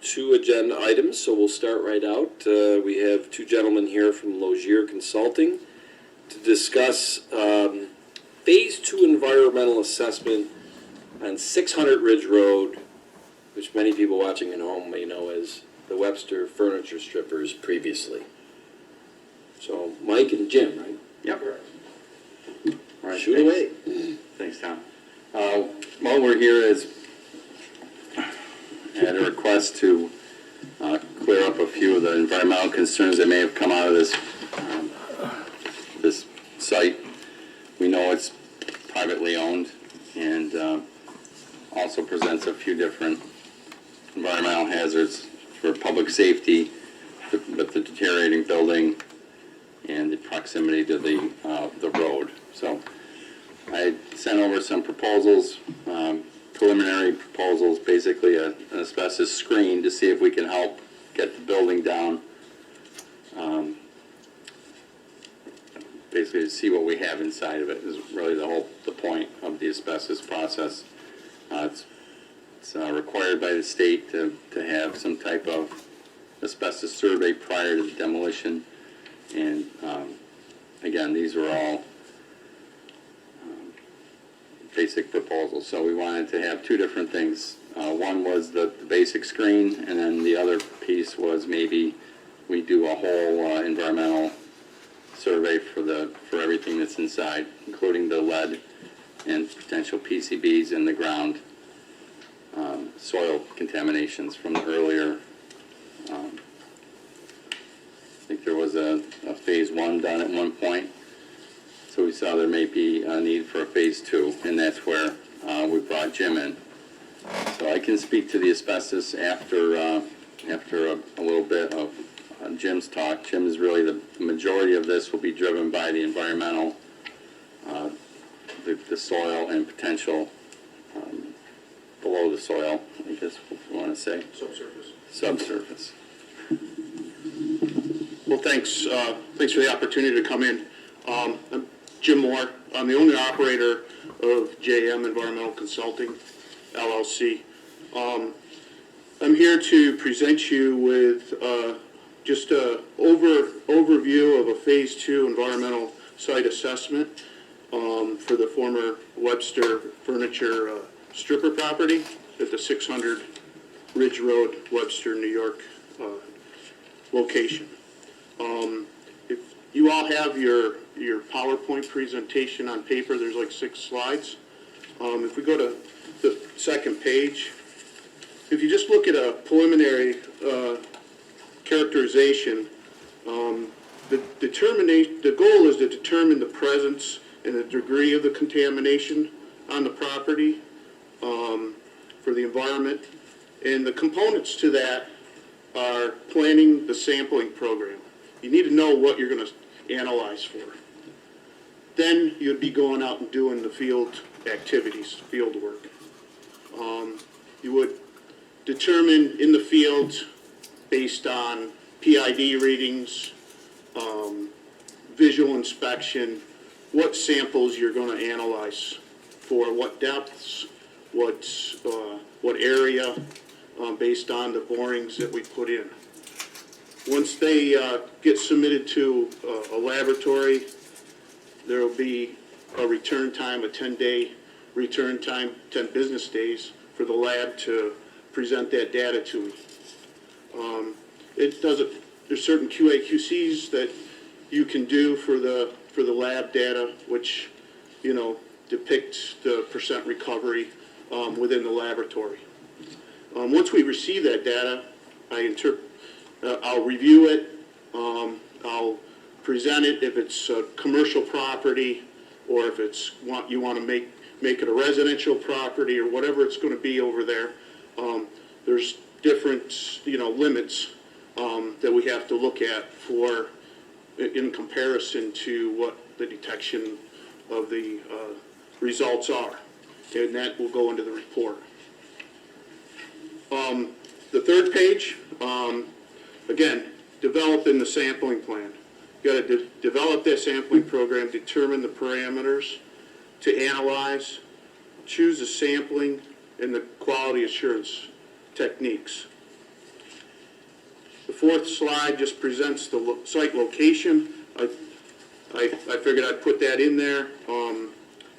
2 agenda items, so we'll start right out. We have 2 gentlemen here from Logier Consulting to discuss Phase 2 environmental assessment on 600 Ridge Road, which many people watching at home may know as the Webster Furniture Strippers previously. So, Mike and Jim, right? Yep. All right, Shoot away. Thanks, Tom. While we're here is at a request to clear up a few of the environmental concerns that may have come out of this site. We know it's privately owned and also presents a few different environmental hazards for public safety, with the deteriorating building and the proximity to the road. So I sent over some proposals, preliminary proposals, basically an asbestos screen to see if we can help get the building down. Basically to see what we have inside of it is really the point of the asbestos process. It's required by the state to have some type of asbestos survey prior to the demolition. And again, these are all basic proposals. So we wanted to have 2 different things. One was the basic screen, and then the other piece was maybe we do a whole environmental survey for everything that's inside, including the lead and potential PCBs in the ground, soil contaminations from the earlier. I think there was a phase 1 done at one point. So we saw there may be a need for a phase 2, and that's where we brought Jim in. So I can speak to the asbestos after a little bit of Jim's talk. Jim is really the majority of this will be driven by the environmental, the soil and potential below the soil, I guess we want to say. Subsurface. Well, thanks. Thanks for the opportunity to come in. I'm Jim Moore. I'm the owner operator of JM Environmental Consulting, LLC. I'm here to present you with just an overview of a Phase 2 environmental site assessment for the former Webster Furniture Stripper property at the 600 Ridge Road, Webster, New York location. If you all have your PowerPoint presentation on paper, there's like 6 slides. If we go to the second page, if you just look at a preliminary characterization, the goal is to determine the presence and the degree of the contamination on the property for the environment. And the components to that are planning the sampling program. You need to know what you're going to analyze for. Then you'd be going out and doing the field activities, field work. You would determine in the field, based on PID readings, visual inspection, what samples you're going to analyze for what depths, what area, based on the borings that we put in. Once they get submitted to a laboratory, there will be a return time, a 10-day return time, 10 business days for the lab to present that data to me. There's certain QA/QCs that you can do for the lab data, which depicts the percent recovery within the laboratory. Once we receive that data, I'll review it. I'll present it if it's a commercial property, or if you want to make it a residential property, or whatever it's going to be over there. There's different limits that we have to look at for in comparison to what the detection of the results are, and that will go into the report. The third page, again, developing the sampling plan. You got to develop that sampling program, determine the parameters to analyze, choose the sampling and the quality assurance techniques. fourth slide just presents the site location. I figured I'd put that in there,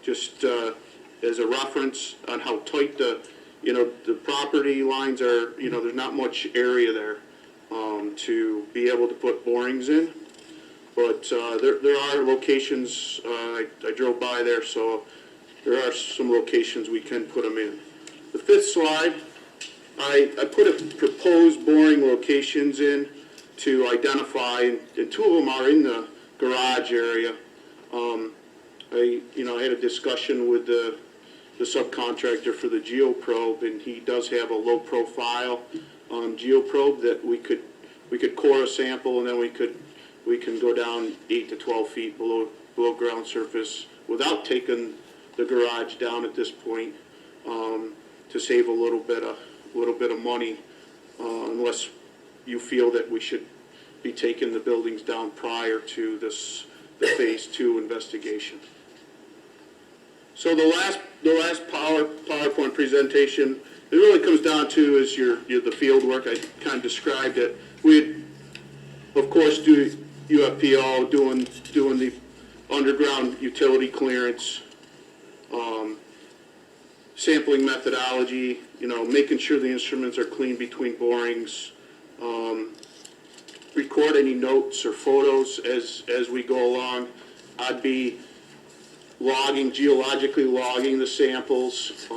just as a reference on how tight the property lines are. There's not much area there to be able to put borings in. But there are locations, I drove by there, so there are some locations we can put them in. The fifth slide, I put a proposed boring locations in to identify, and two of them are in the garage area. I had a discussion with the subcontractor for the geoprobe, and he does have a low profile geoprobe that we could core a sample, and then we can go down 8 to 12 feet below ground surface without taking the garage down at this point, to save a little bit of money, unless you feel that we should be taking the buildings down prior to the phase 2 investigation. So the last PowerPoint presentation, it really comes down to is the field work. I kind of described it. We, of course, do UFPO, doing the underground utility clearance, sampling methodology, making sure the instruments are clean between borings, record any notes or photos as we go along. I'd be geologically logging the samples,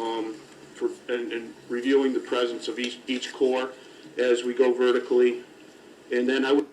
and reviewing the presence of each core as we go vertically. And then I would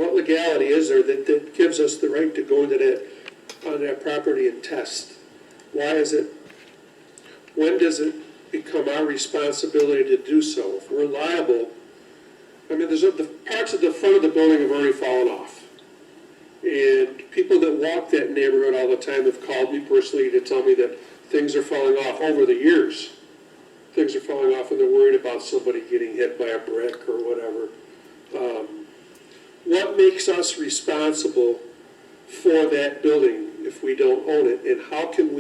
what legality is there that gives us the right to go into on that property and test? Why is it, when does it become our responsibility to do so? If we're liable, I mean, the parts of the front of the building have already fallen off. And people that walk that neighborhood all the time have called me personally to tell me that things are falling off over the years. Things are falling off and they're worried about somebody getting hit by a brick or whatever. What makes us responsible for that building if we don't own it? And how can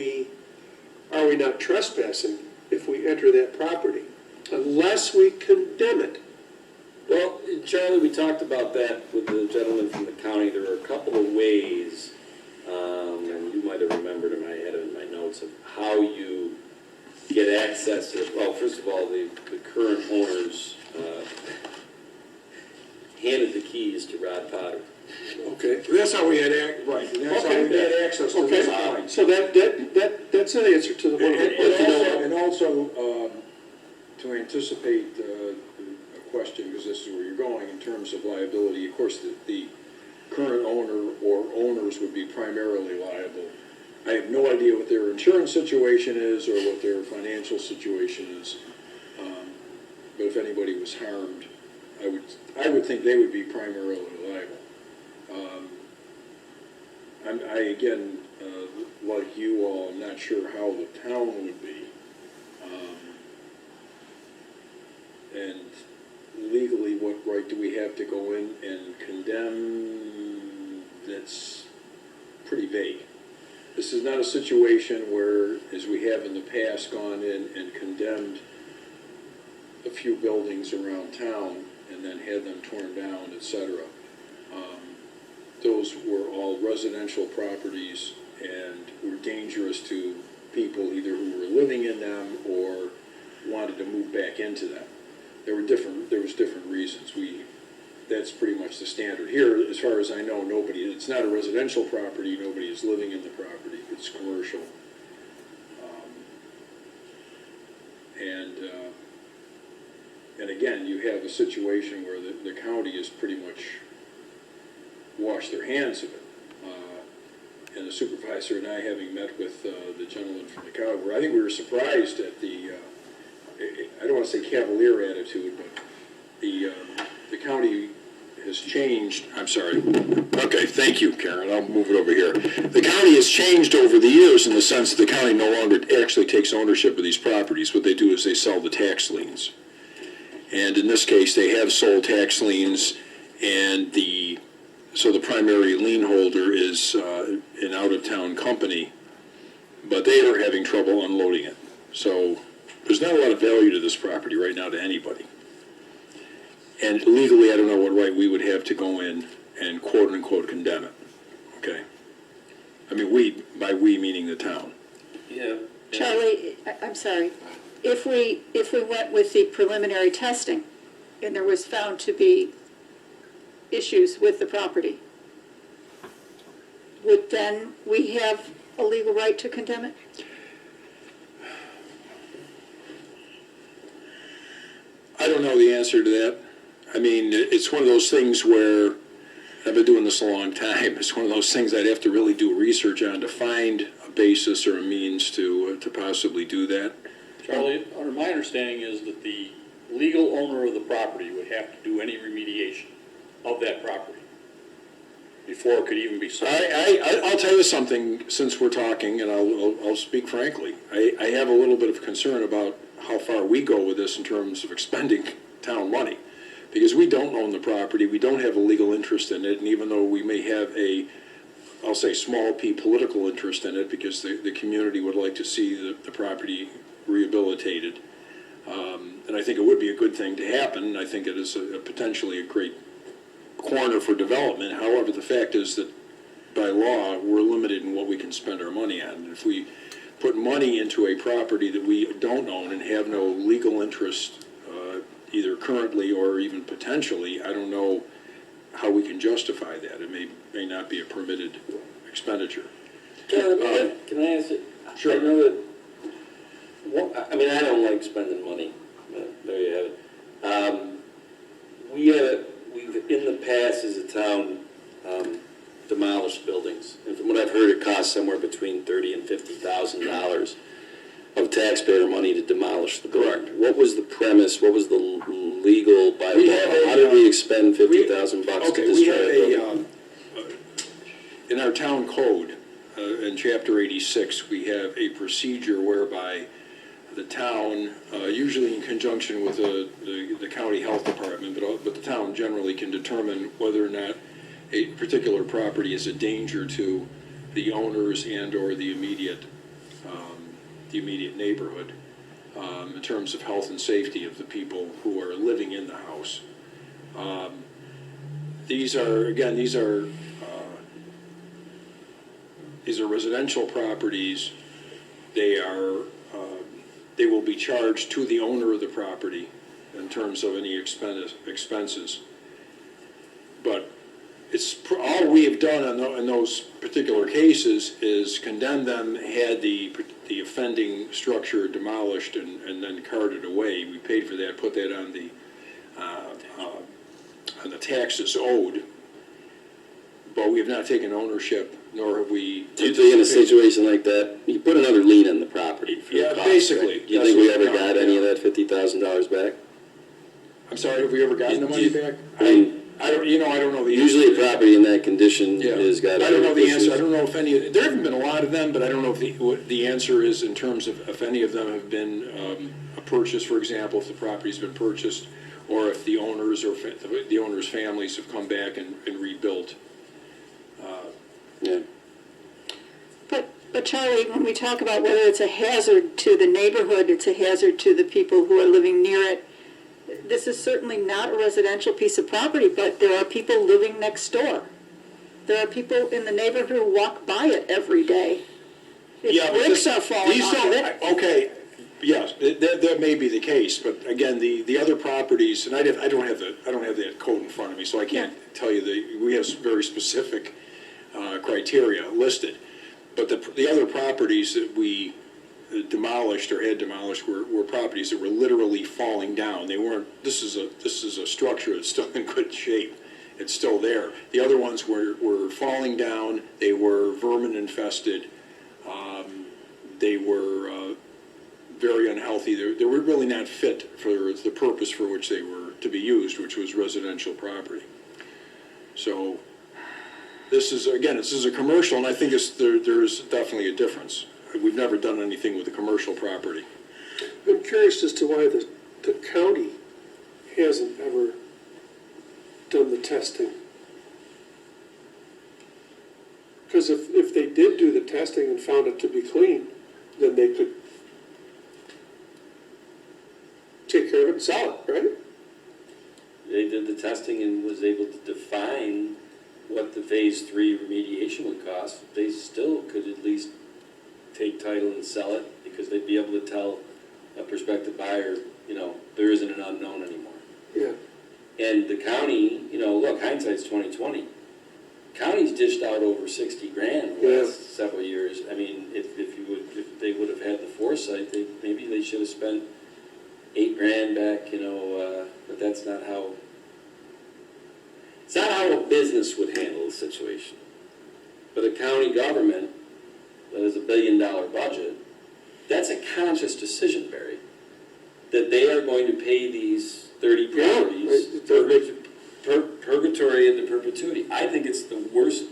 are we not trespassing if we enter that property? Unless we condemn it. Well, Charlie, we talked about that with the gentleman from the county. There are a couple of ways, and you might have remembered them. I had it in my notes of how you get access to it. Well, first of all, the current owners handed the keys to Rod Potter. Okay. That's how we had, right, and that's how we had access to this Okay, point. so that's an answer to the one. And also, to anticipate a question, because this is where you're going, in terms of liability, of course, the current owner or owners would be primarily liable. I have no idea what their insurance situation is or what their financial situation is, but if anybody was harmed, I would think they would be primarily liable. Again, like you all, I'm not sure how the town would be. And legally, what right do we have to go in and condemn? That's pretty vague. This is not a situation where, as we have in the past, gone in and condemned a few buildings around town and then had them torn down, etc. Those were all residential properties and were dangerous to people either who were living in them or wanted to move back into them. There was different reasons. That's pretty much the standard. Here, as far as I know, it's not a residential property, nobody is living in the property, it's commercial. And again, you have a situation where the county has pretty much washed their hands of it. And the supervisor and I, having met with the gentleman from the county, I think we were surprised at the, I don't want to say cavalier attitude, but the county has changed. I'm sorry. Okay, thank you, Karen. I'll move it over here. The county has changed over the years in the sense that the county no longer actually takes ownership of these properties. What they do is they sell the tax liens. And in this case, they have sold tax liens, and so the primary lien holder is an out-of-town company, but they are having trouble unloading it. So there's not a lot of value to this property right now to anybody. And legally, I don't know what right we would have to go in and quote-unquote condemn it, okay? I mean, by we meaning the town. Yeah. Charlie, I'm sorry. If we went with the preliminary testing and there was found to be issues with the property, would then we have a legal right to condemn it? I don't know the answer to that. I mean, it's one of those things where, I've been doing this a long time, it's one of those things I'd have to really do research on to find a basis or a means to possibly do that. Charlie, under my understanding is that the legal owner of the property would have to do any remediation of that property before it could even be sold. I'll tell you something, since we're talking, and I'll speak frankly. I have a little bit of concern about how far we go with this in terms of expending town money. Because we don't own the property, we don't have a legal interest in it, and even though we may have I'll say small p political interest in it, because the community would like to see the property rehabilitated. And I think it would be a good thing to happen. I think it is potentially a great corner for development. However, the fact is that by law, we're limited in what we can spend our money on. And if we put money into a property that we don't own and have no legal interest, either currently or even potentially, I don't know how we can justify that. It may not be a permitted expenditure. Can I ask it? Sure. I know that, I mean, I don't like spending money, but there you have it. We've in the past as a town demolish buildings. And from what I've heard, it costs somewhere between $30,000 and $50,000 of taxpayer money to demolish the building. Correct. What was the premise? What was the legal by We have law? a, How did we expend $50,000 to Okay, we destroy have a building? in our town code, in chapter 86, we have a procedure whereby the town, usually in conjunction with the county health department, but the town generally can determine whether or not a particular property is a danger to the owners and/or the immediate neighborhood, in terms of health and safety of the people who are living in the house. These are residential properties. They will be charged to the owner of the property in terms of any expenses. But all we have done in those particular cases is condemn them, had the offending structure demolished and then carted away. We paid for that, put that on the taxes owed, but we have not taken ownership, nor have we. Do you think in a situation like that, you put another lien on the property for Yeah, the cost, basically. right? Do you That's think we what ever we've got done, any yeah. of that $50,000 back? I'm sorry, have we ever gotten the money back? I mean, I don't know the answer. usually a property in that condition Yeah, is got. I don't know the issues. answer. I don't know if any. There haven't been a lot of them, but I don't know if what the answer is in terms of if any of them have been a purchase, for example, if the property's been purchased, or if the owners or the owners' families have come back and rebuilt. Yeah. But Charlie, when we talk about whether it's a hazard to the neighborhood, it's a hazard to the people who are living near it, this is certainly not a residential piece of property, but there are people living next door. There are people in the neighborhood who walk by it every day. If bricks are falling off of it. Okay, yes, that may be the case, but again, the other properties, and I don't have that code in front of me, so I can't tell you we have very specific criteria listed. But the other properties that we demolished or had demolished were properties that were literally falling down. They weren't. This is a structure that's still in good shape. It's still there. The other ones were falling down. They were vermin infested. They were very unhealthy. They were really not fit for the purpose for which they were to be used, which was residential property. So this is a commercial, and I think there is definitely a difference. We've never done anything with a commercial property. I'm curious as to why the county hasn't ever done the testing. Because if they did do the testing and found it to be clean, then they could take care of it and sell it, right? They did the testing and was able to define what the phase 3 remediation would cost. They still could at least take title and sell it, because they'd be able to tell a prospective buyer, there isn't an unknown anymore. Yeah. And the county, look, hindsight's 20/20. County's dished out over $60,000 in the last several years. I mean, if they would have had the foresight, maybe they should have spent $8,000 back, but that's not how. It's not how a business would handle the situation. But a county government that has $1 billion budget, that's a conscious decision, Barry, that they are going to pay these 30 properties purgatory into perpetuity. I think it's the worst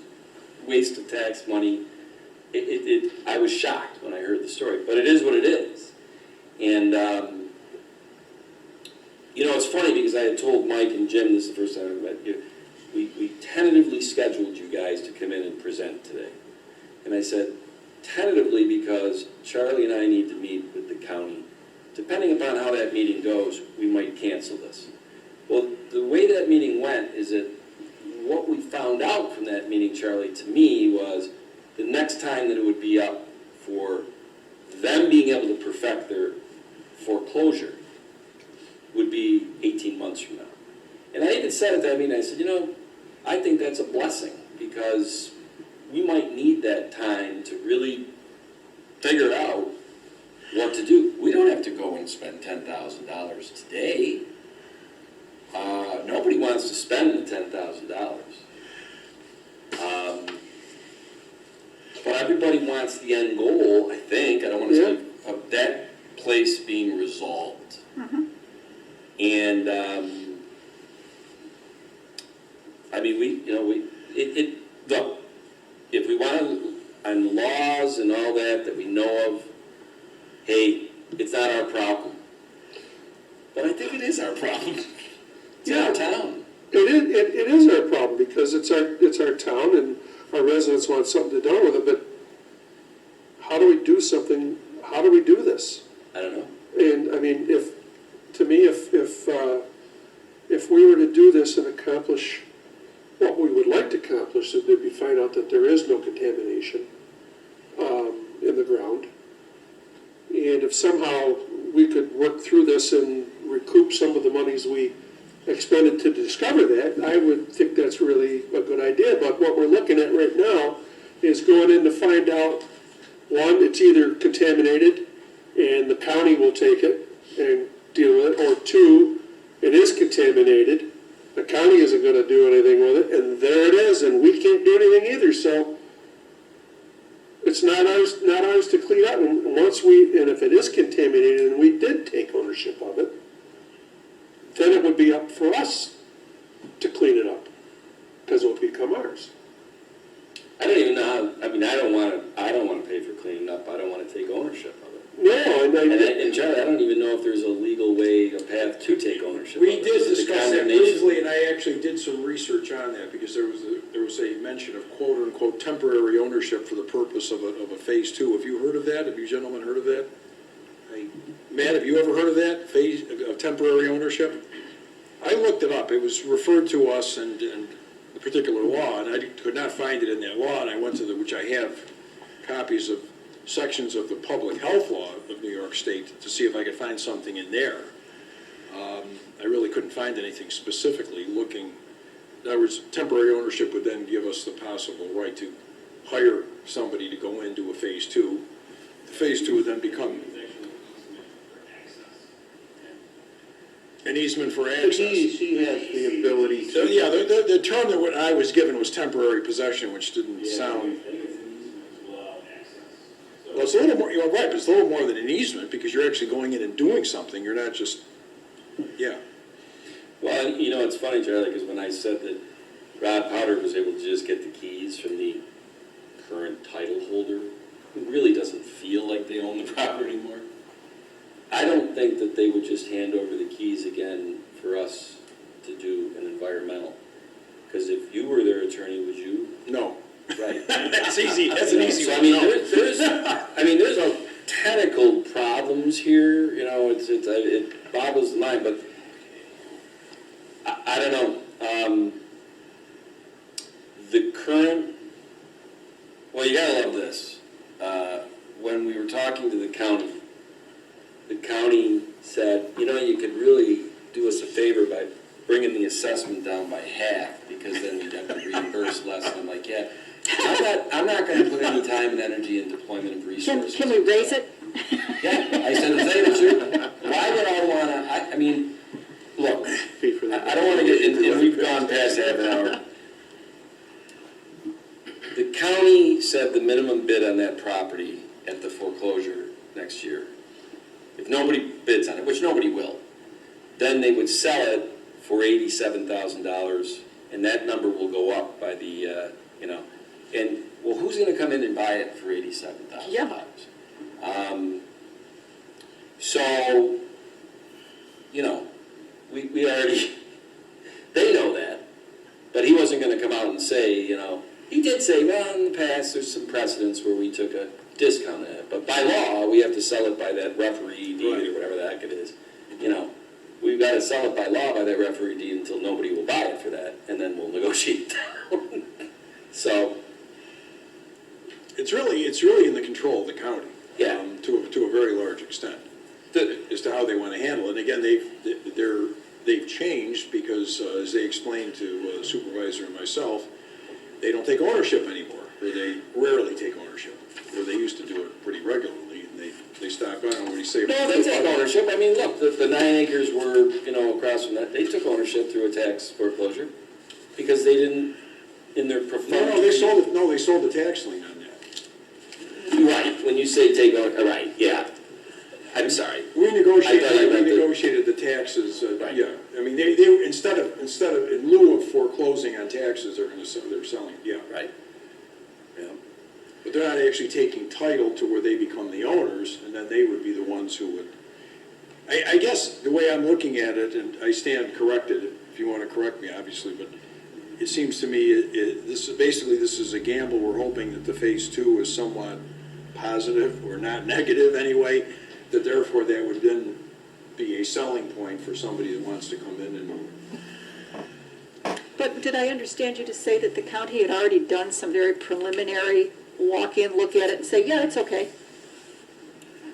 waste of tax money. I was shocked when I heard the story, but it is what it is. And, it's funny because I had told Mike and Jim, this is the first time I met you, we tentatively scheduled you guys to come in and present today. And I said, tentatively, because Charlie and I need to meet with the county. Depending upon how that meeting goes, we might cancel this. Well, the way that meeting went is that what we found out from that meeting, Charlie, to me, was the next time that it would be up for them being able to perfect their foreclosure would be 18 months from now. And I even said at that meeting, I said, I think that's a blessing, because we might need that time to really figure out what to do. We don't have to go and spend $10,000 today. Nobody wants to spend the $10,000. everybody wants the end goal, I think, I don't wanna Yeah. speak, of that place being resolved. And, I mean, look, if we want, on laws and all that we know of, hey, it's not our problem. But I think it is our problem. It's in our town. It is our problem, because it's our town, and our residents want something to do with it, but how do we do something, how do we do this? I don't know. And, I mean, if we were to do this and accomplish what we would like to accomplish, it would be find out that there is no contamination in the ground. And if somehow we could work through this and recoup some of the monies we expended to discover that, I would think that's really a good idea. But what we're looking at right now is going in to find out, one, it's either contaminated and the county will take it and deal with it, or two, it is contaminated, the county isn't gonna do anything with it, and there it is, and we can't do anything either, so it's not ours to clean up, and if it is contaminated and we did take ownership of it, then it would be up for us to clean it up, because it would become ours. I don't even know how, I mean, I don't wanna pay for cleaning up, I don't wanna take ownership of it. No, And Charlie, I don't even know if there's a legal way, a path to take ownership of it. We did Is it discuss that condemnation? briefly, and I actually did some research on that, because there was a mention of quote-unquote temporary ownership for the purpose of a phase two. Have you heard of that? Have you gentlemen heard of that? Matt, have you ever heard of that, phase of temporary ownership? I looked it up, it was referred to us in the particular law, and I could not find it in that law, and I went to which I have copies of sections of the public health law of New York State to see if I could find something in there. I really couldn't find anything specifically looking. In other words, temporary ownership would then give us the possible right to hire somebody to go into a phase two. The phase two would then become an easement for access. He has the ability So, to. yeah, the term that I was given was temporary possession, which didn't sound. Well, it's a little more, you're right, but it's a little more than an easement, because you're actually going in and doing something, you're not just, yeah. Well, you know, it's funny, Charlie, because when I said that Rod Powder was able to just get the keys from the current title holder, who really doesn't feel like they own the property anymore, I don't think that they would just hand over the keys again for us to do an environmental. Because if you were their attorney, would you? No. Right. That's easy, that's an easy So, one. I mean, No. there's a technical problems here, you know, it boggles the mind, but I don't know. The current, well, you gotta love this. When we were talking to the county said, you know, you could really do us a favor by bringing the assessment down by half, because then we'd have to reimburse less. And I'm like, yeah, I'm not gonna put any time and energy in deployment of resources. Can we raise it? Yeah, I said the same as you. Why would I wanna, I mean, look, I don't wanna get, and we've gone past half an hour. The county said the minimum bid on that property at the foreclosure next year, if nobody bids on it, which nobody will, then they would sell it for $87,000, and that number will go up by the, you know, and, well, who's gonna come in and buy it for $87,000? Yeah. So, you know, we already, they know that, but he wasn't gonna come out and say, you know, he did say, well, in the past, there's some precedents where we took a discount on it, but by law, we have to sell it by that referee deed or whatever the heck it is. You know, we've got to sell it by law by that referee deed until nobody will buy it for that, and then we'll negotiate down. So, It's really in the control of the county. Yeah. To a very large extent, as to how they want to handle it. And again, they've changed because, as they explained to the supervisor and myself, they don't take ownership anymore, or they rarely take ownership, where they used to do it pretty regularly, and they stopped. I don't know what you say. no, they take ownership. I mean, look, the 9 acres were, you know, across from that. They took ownership through a tax foreclosure because they didn't, in their preferred. No, they sold the tax lien on that. Right, when you say take on, right, yeah. I'm sorry. We I thought you meant the- renegotiated the taxes, Right. yeah. I mean, they, instead of, in lieu of foreclosing on taxes, they're selling, yeah. Right. Yeah. But they're not actually taking title to where they become the owners, and then they would be the ones who would. I guess the way I'm looking at it, and I stand corrected, if you want to correct me, obviously, but it seems to me, this is a gamble. We're hoping that the phase two is somewhat positive, or not negative anyway, that therefore that would then be a selling point for somebody that wants to come in and. But did I understand you to say that the county had already done some very preliminary walk-in, look at it, and say, yeah, it's okay?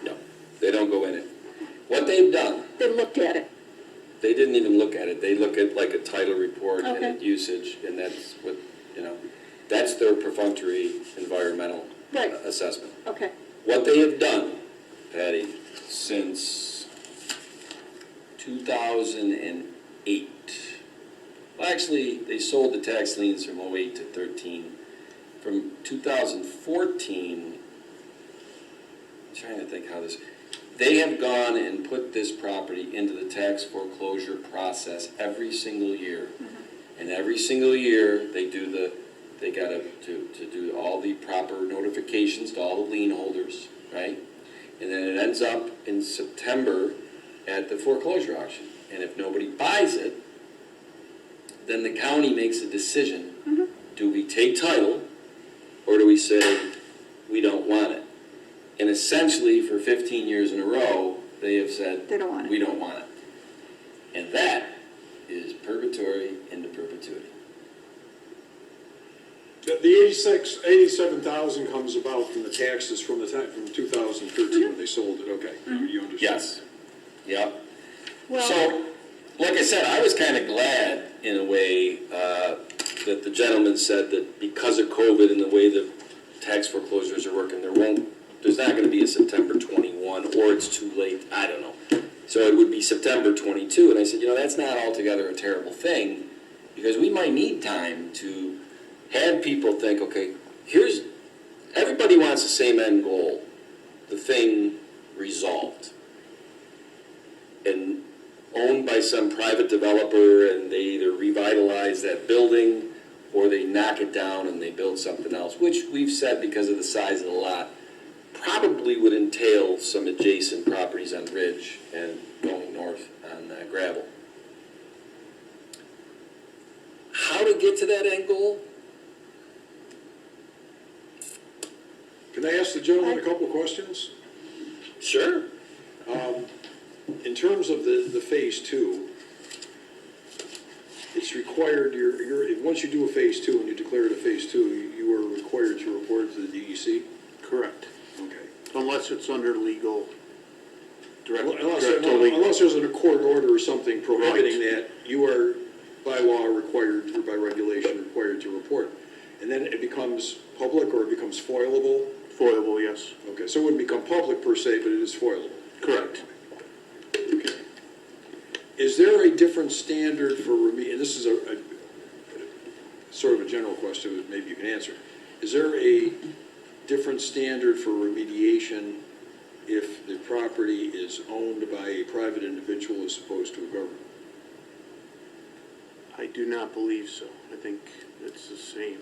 No, they don't go in it. What they've done, They looked at it. they didn't even look at it. They look at like a title report and Okay. a usage, and that's what, that's their perfunctory environmental Right. assessment. Okay. What they have done, Patty, since 2008, well, actually, they sold the tax liens from 08 to 13. From 2014, I'm trying to think how this, they have gone and put this property into the tax foreclosure process every single year. And every single year, they got to do all the proper notifications to all the lien holders, right? And then it ends up in September at the foreclosure auction. And if nobody buys it, then the county makes a decision. Do we take title, or do we say we don't want it? And essentially, for 15 years in a row, they have said, They don't want it. we don't want it. And that is purgatory into perpetuity. The 87,000 comes about from the taxes from 2013 when they sold it, okay. You understand? Yes. Yep. Well, So, like I said, I was kind of glad, in a way, that the gentleman said that because of COVID and the way the tax foreclosures are working, there's not going to be a September 21, or it's too late, I don't know. So it would be September 22, and I said, that's not altogether a terrible thing, because we might need time to have people think, okay, everybody wants the same end goal, the thing resolved, and owned by some private developer, and they either revitalize that building or they knock it down and they build something else, which we've said, because of the size of the lot, probably would entail some adjacent properties on Ridge and going north on Gravel. How to get to that end goal? Can I ask the gentleman a couple of questions? Sure. In terms of the phase two, it's required, once you do a phase two and you declare it a phase two, you are required to report it to the DEC? Correct. Okay. Unless it's under legal, Unless there's a court order or something prohibiting that, you are by law required, or by regulation required to report. And then it becomes public, or it becomes foilable? Foilable, yes. Okay, so it wouldn't become public per se, but it is foilable. Correct. Okay. Is there a different standard for and this is a sort of a general question, but maybe you can answer. Is there a different standard for remediation if the property is owned by a private individual as opposed to a government? I do not believe so. I think it's the same.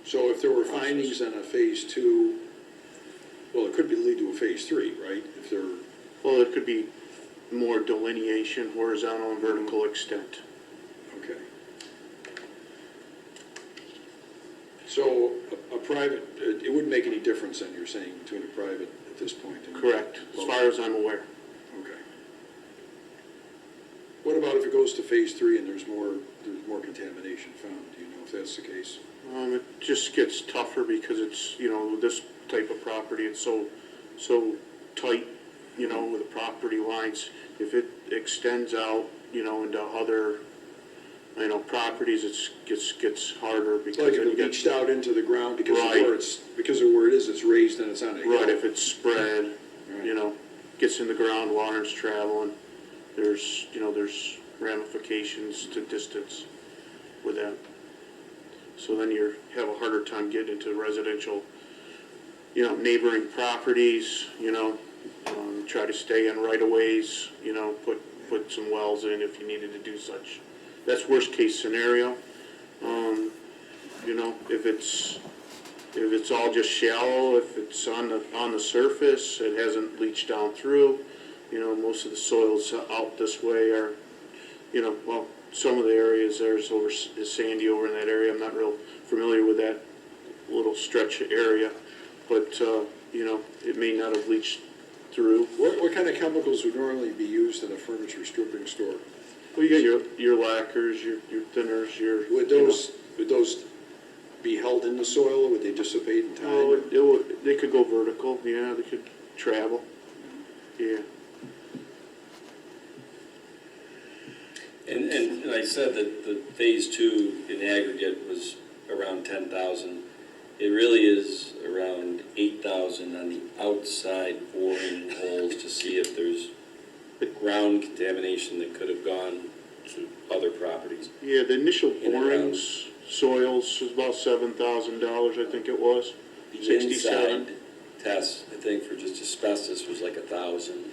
So if there were findings on a phase two, well, it could lead to a phase three, right? If there, Well, there could be more delineation, horizontal and vertical extent. okay. So a private, it wouldn't make any difference then, you're saying, between a private at this point? And Correct, as far as I'm aware. Okay. What about if it goes to phase three and there's more contamination found? Do you know if that's the case? It just gets tougher because it's, this type of property, it's so tight, with the property lines. If it extends out, into other, properties, it gets harder because Like if then you it get, leached out into the ground because of Right. where it is, it's raised and it's on a hill. right, if it's spread, Right. Gets in the ground, water's traveling, there's ramifications to distance with that. So then you have a harder time getting into residential you know, neighboring properties, you know, try to stay in right-of-ways, you know, put some wells in if you needed to do such. That's worst-case scenario. You know, if it's all just shallow, if it's on the surface, it hasn't leached down through, you know, most of the soils out this way are, you know, well, some of the areas is sandy over in that area. I'm not real familiar with that little stretch of area, but, you know, it may not have leached through. What kind of chemicals would normally be used in a furniture stripping store? Well, you got your lacquers, your thinners, your. Would those be held in the soil, or would they dissipate in time? Oh, they could go vertical, yeah, they could travel, yeah. And I said that the phase two in aggregate was around 10,000. It really is around 8,000 on the outside boring holes to see if there's ground contamination that could have gone to other properties. Yeah, the initial In and borings, soils was about $7,000, I think it was. The 67. inside test, I think, for just asbestos was like 1,000.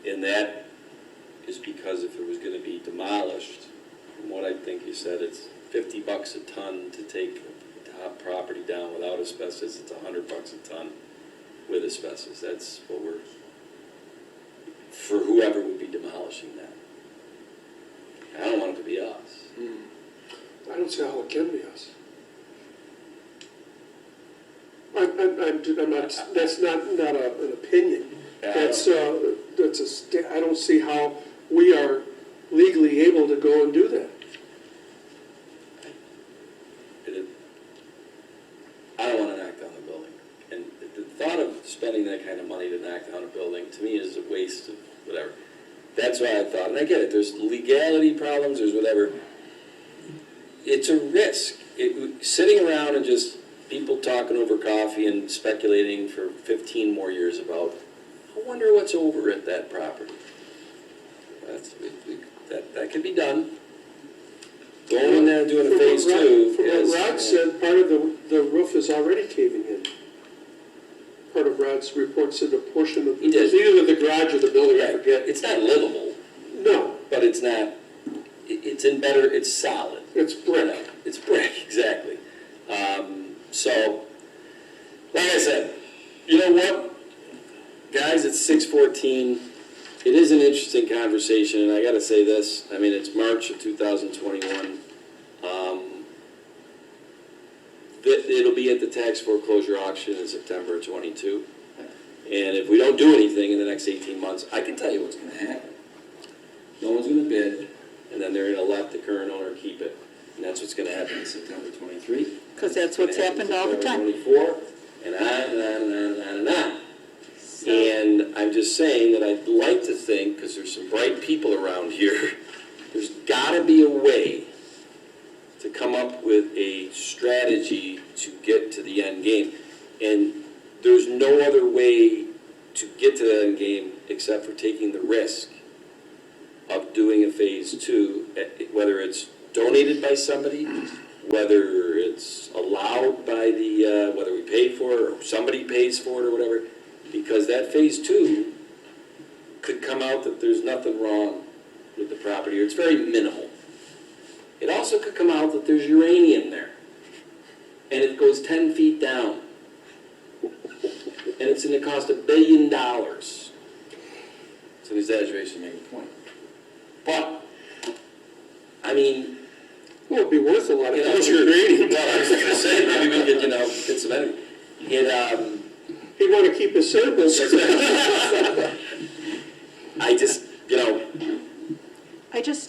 And that is because if it was going to be demolished, from what I think you said, it's $50 a ton to take the top property down without asbestos. It's $100 a ton with asbestos. That's what we're, for whoever would be demolishing that. I don't want it to be us. I don't see how it can be us. I'm not, that's not an opinion. That's I don't see how we are legally able to go and do that. I don't want to knock down the building. And the thought of spending that kind of money to knock down a building, to me, is a waste of whatever. That's why I thought, and I get it, there's legality problems, there's whatever. It's a risk. Sitting around and just people talking over coffee and speculating for 15 more years about, I wonder what's over at that property. That can be done. Going in there and doing a phase two From is... what Rod said, part of the roof is already caving in. Part of Rod's report said a portion of, He did. either the garage or the building, I forget. It's not livable, No, but it's not, it's in better, it's solid. it's brick. It's brick, exactly. So, like I said, you know what? Guys, it's 6:14. It is an interesting conversation, and I gotta say this. I mean, it's March of 2021. It'll be at the tax foreclosure auction in September of 22. And if we don't do anything in the next 18 months, I can tell you what's gonna happen. No one's gonna bid, and then they're gonna let the current owner keep it. And that's what's gonna happen in September 23. Because that's what's happened all the time. September 24, and on and on and on and on and on. And I'm just saying that I'd like to think, because there's some bright people around here, there's gotta be a way to come up with a strategy to get to the end game. And there's no other way to get to the end game except for taking the risk of doing a phase two, whether it's donated by somebody, whether it's allowed by the, whether we pay for it or somebody pays for it or whatever, because that phase two could come out that there's nothing wrong with the property, or it's very minimal. It also could come out that there's uranium there, and it goes 10 feet down, and it's going to cost $1 billion. It's an exaggeration to make a point. But, I mean, Well, it'd be worth a lot of well, I was going to say, maybe we could, get some energy. He'd want to keep his samples. I just,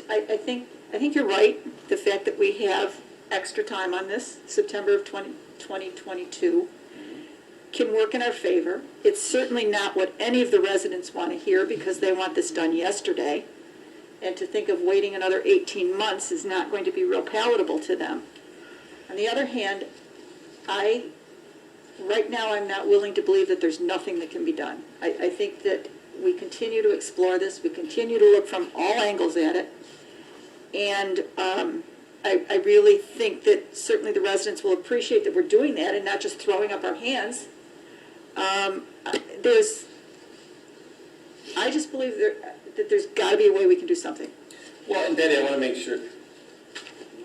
I think you're right. The fact that we have extra time on this, September of 2022, can work in our favor. It's certainly not what any of the residents want to hear because they want this done yesterday. And to think of waiting another 18 months is not going to be real palatable to them. On the other hand, right now I'm not willing to believe that there's nothing that can be done. I think that we continue to explore this, we continue to look from all angles at it, and I really think that certainly the residents will appreciate that we're doing that and not just throwing up our hands. I just believe that there's gotta be a way we can do something. Well, and Danny, I want to make sure,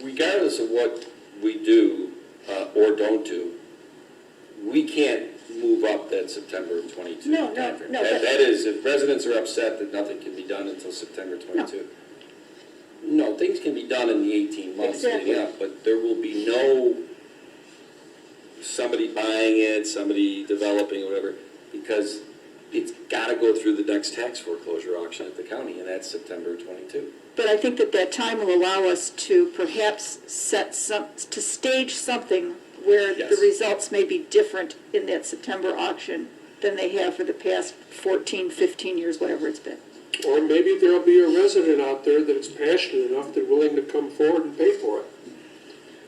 regardless of what we do or don't do, we can't move up that September 22 No, timeframe. no, That is, if residents are upset that nothing can be done until September 22. No, things can be done in the 18 months leading Exactly. up, but there will be no somebody buying it, somebody developing, or whatever, because it's got to go through the next tax foreclosure auction at the county, and that's September 22. But I think that time will allow us to perhaps to stage something where the Yes. results may be different in that September auction than they have for the past 14, 15 years, whatever it's been. Or maybe there'll be a resident out there that's passionate enough, they're willing to come forward and pay for it.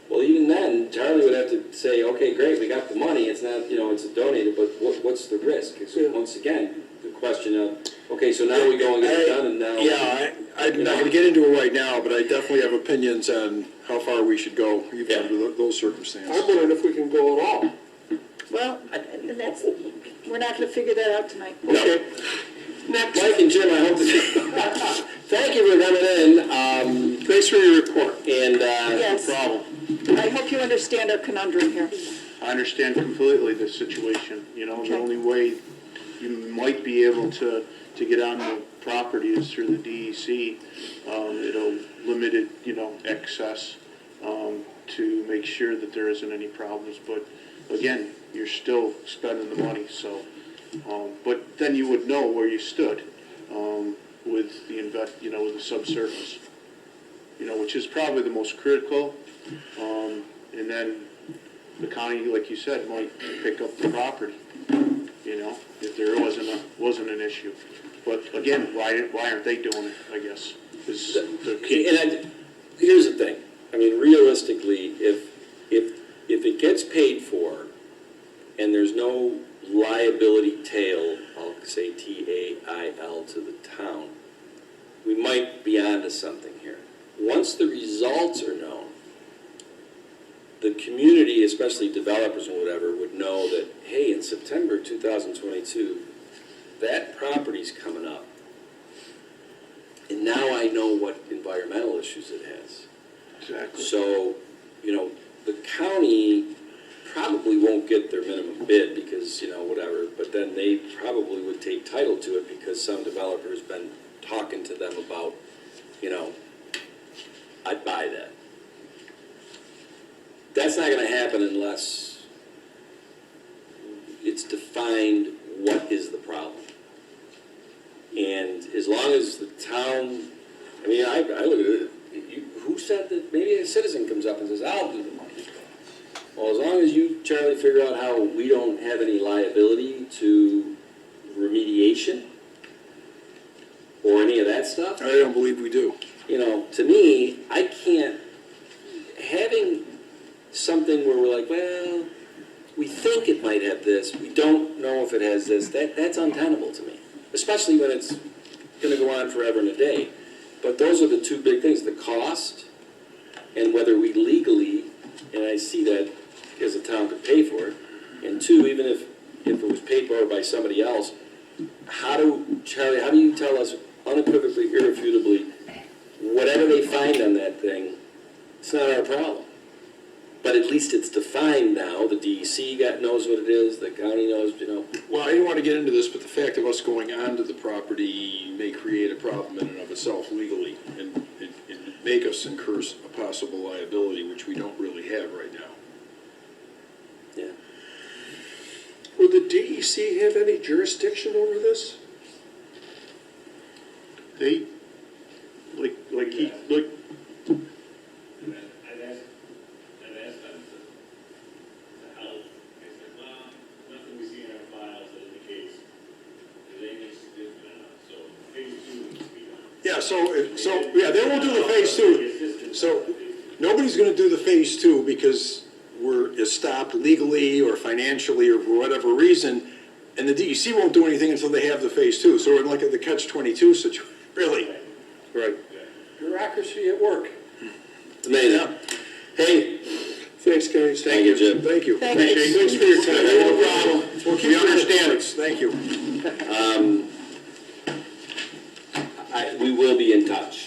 Well, even then, Charlie would have to say, okay, great, we got the money, it's not, it's donated, but what's the risk? It's, Yeah. once again, the question of, okay, so now we go and get it done, and now... Yeah, I'm not gonna get into it right now, but I definitely have opinions on how far we should go, even Yeah. under those circumstances. I'm wondering if we can go at all. Well, and that's, we're not gonna figure that out tonight. Okay. Next. Mike and Jim, I hope that... Thank you for coming in. Thanks for your report. And, Yes. No problem. I hope you understand our conundrum here. I understand completely the situation, Okay. the only way you might be able to get on the property is through the DEC. It'll limit it, excess, to make sure that there isn't any problems, but again, you're still spending the money, so, but then you would know where you stood, with the with the subsurface, which is probably the most critical, and then the county, like you said, might pick up the property, if there wasn't an issue. But again, why aren't they doing it, I guess, is the key. And here's the thing. I mean, realistically, if it gets paid for, and there's no liability tail, I'll say TAIL, to the town, we might be onto something here. Once the results are known, the community, especially developers and whatever, would know that, hey, in September 2022, that property's coming up. And now I know what environmental issues it has. Exactly. So, the county probably won't get their minimum bid because, whatever, but then they probably would take title to it because some developer's been talking to them about, I'd buy that. That's not gonna happen unless it's defined what is the problem. And as long as the town, I look at it, who said that, maybe a citizen comes up and says, I'll do the money. Well, as long as you, Charlie, figure out how we don't have any liability to remediation or any of that stuff, I don't believe we do. to me, I can't, having something where we're like, well, we think it might have this, we don't know if it has this, that's untenable to me, especially when it's going to go on forever and a day. But those are the two big things, the cost and whether we legally, and I see that as a town could pay for it, and two, even if it was paid for by somebody else, Charlie, how do you tell us unequivocally, irrefutably, whatever they find on that thing, it's not our problem. But at least it's defined now, the DEC knows what it is, the county knows, Well, I didn't want to get into this, but the fact of us going onto the property may create a problem in and of itself legally and make us incur a possible liability, which we don't really have right now. Yeah. Will the DEC have any jurisdiction over this? They, like I've asked them to help. They said, well, nothing we see in our files that indicates that anything's significant enough, so phase 2 needs to be done. Yeah, they won't do the phase 2. So nobody's going to do the phase 2 because we're stopped legally or financially or for whatever reason, and the DEC won't do anything until they have the phase 2. So we're like at the catch-22 situation, really. right. Bureaucracy at work. It's amazing. Hey, Thanks, guys. thank you, Jim. Thank you. Thank you. Thanks for your time. No problem. We understand it. Thank you. We will be in touch.